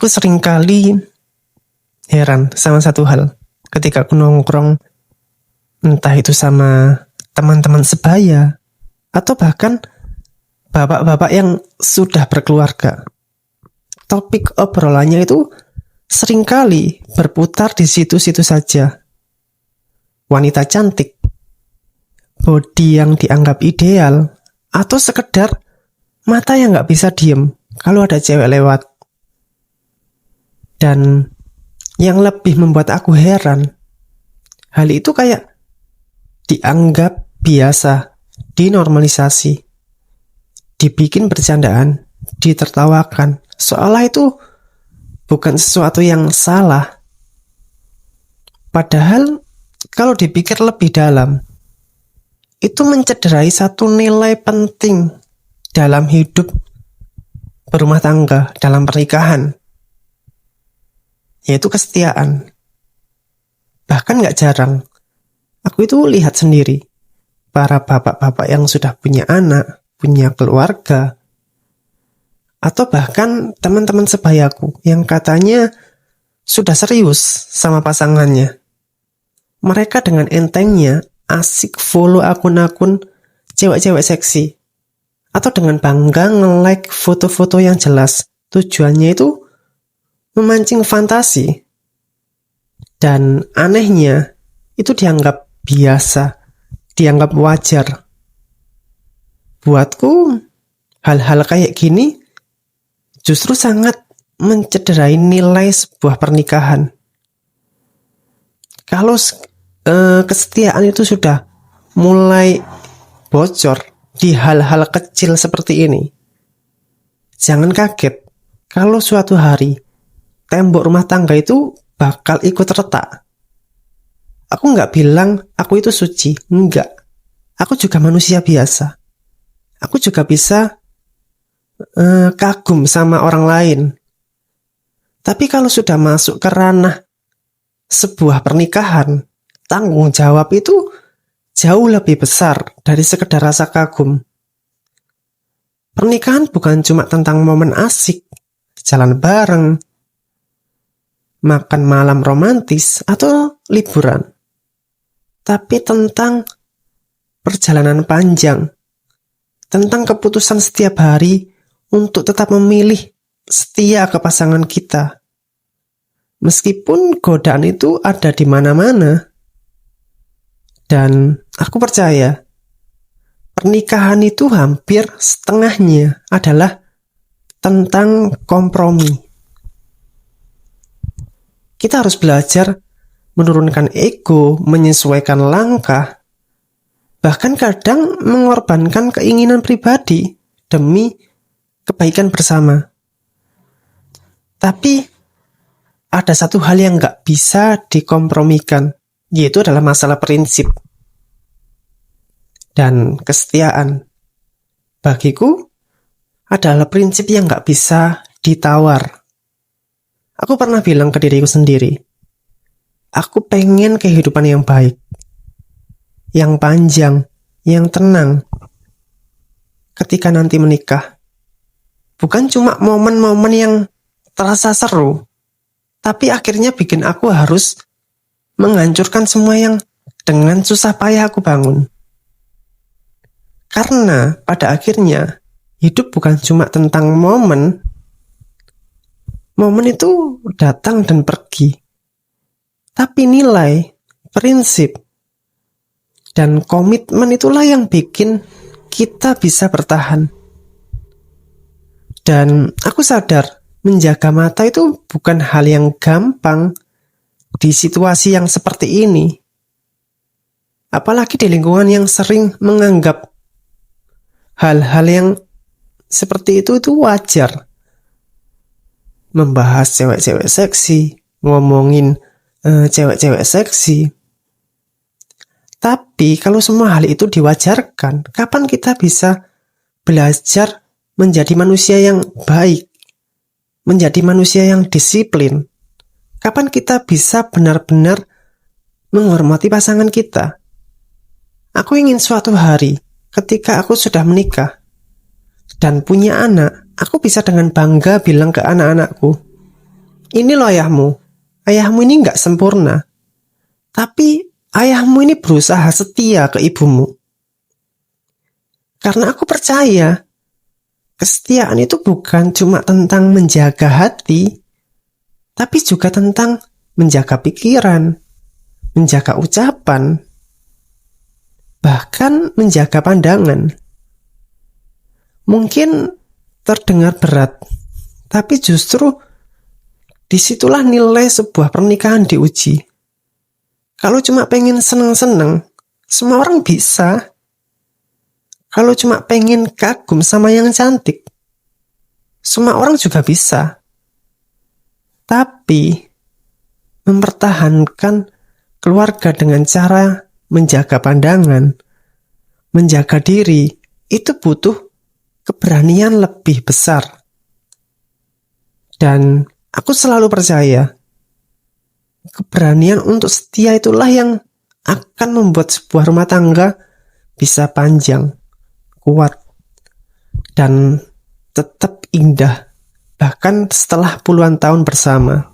Aku seringkali heran sama satu hal ketika aku nongkrong, entah itu sama teman-teman sebaya atau bahkan bapak-bapak yang sudah berkeluarga. Topik obrolannya itu seringkali berputar di situ-situ saja. Wanita cantik, body yang dianggap ideal, atau sekedar mata yang gak bisa diem kalau ada cewek lewat. Dan yang lebih membuat aku heran, hal itu kayak dianggap biasa, dinormalisasi, dibikin bercandaan, ditertawakan, seolah itu bukan sesuatu yang salah. Padahal kalau dipikir lebih dalam, itu mencederai satu nilai penting dalam hidup berumah tangga, dalam pernikahan, yaitu kesetiaan. Bahkan gak jarang, aku itu lihat sendiri para bapak-bapak yang sudah punya anak, punya keluarga, atau bahkan teman-teman sebayaku yang katanya sudah serius sama pasangannya. Mereka dengan entengnya asik follow akun-akun cewek-cewek seksi, atau dengan bangga nge-like foto-foto yang jelas tujuannya itu memancing fantasi. Dan anehnya itu dianggap biasa, dianggap wajar. Buatku hal-hal kayak gini justru sangat mencederai nilai sebuah pernikahan. Kalau kesetiaan itu sudah mulai bocor di hal-hal kecil seperti ini, jangan kaget kalau suatu hari tembok rumah tangga itu bakal ikut retak. Aku nggak bilang aku itu suci, enggak. Aku juga manusia biasa. Aku juga bisa kagum sama orang lain. Tapi kalau sudah masuk ke ranah sebuah pernikahan, tanggung jawab itu jauh lebih besar dari sekedar rasa kagum. Pernikahan bukan cuma tentang momen asik, jalan bareng, makan malam romantis, atau liburan. Tapi tentang perjalanan panjang, tentang keputusan setiap hari untuk tetap memilih setia ke pasangan kita. Meskipun godaan itu ada di mana-mana. Dan aku percaya, pernikahan itu hampir setengahnya adalah tentang kompromi. Kita harus belajar menurunkan ego, menyesuaikan langkah, bahkan kadang mengorbankan keinginan pribadi demi kebaikan bersama. Tapi ada satu hal yang gak bisa dikompromikan, yaitu adalah masalah prinsip dan kesetiaan. Bagiku adalah prinsip yang gak bisa ditawar. Aku pernah bilang ke diriku sendiri, aku pengen kehidupan yang baik, yang panjang, yang tenang ketika nanti menikah. Bukan cuma momen-momen yang terasa seru, tapi akhirnya bikin aku harus menghancurkan semua yang dengan susah payah aku bangun. Karena pada akhirnya hidup bukan cuma tentang momen. Momen itu datang dan pergi. Tapi nilai, prinsip, dan komitmen itulah yang bikin kita bisa bertahan. Dan aku sadar, menjaga mata itu bukan hal yang gampang di situasi yang seperti ini. Apalagi di lingkungan yang sering menganggap hal-hal yang seperti itu wajar. Membahas cewek-cewek seksi, ngomongin cewek-cewek seksi. Tapi kalau semua hal itu diwajarkan, kapan kita bisa belajar menjadi manusia yang baik, menjadi manusia yang disiplin? Kapan kita bisa benar-benar menghormati pasangan kita? Aku ingin suatu hari ketika aku sudah menikah dan punya anak, aku bisa dengan bangga bilang ke anak-anakku, ini loh ayahmu. Ayahmu ini nggak sempurna. Tapi ayahmu ini berusaha setia ke ibumu. Karena aku percaya, kesetiaan itu bukan cuma tentang menjaga hati, tapi juga tentang menjaga pikiran, menjaga ucapan, bahkan menjaga pandangan. Mungkin terdengar berat, tapi justru disitulah nilai sebuah pernikahan diuji. Kalau cuma pengen seneng-seneng, semua orang bisa. Kalau cuma pengen kagum sama yang cantik, semua orang juga bisa. Tapi mempertahankan keluarga dengan cara menjaga pandangan, menjaga diri, itu butuh keberanian lebih besar. Dan aku selalu percaya, keberanian untuk setia itulah yang akan membuat sebuah rumah tangga bisa panjang, kuat, dan tetap indah, bahkan setelah puluhan tahun bersama.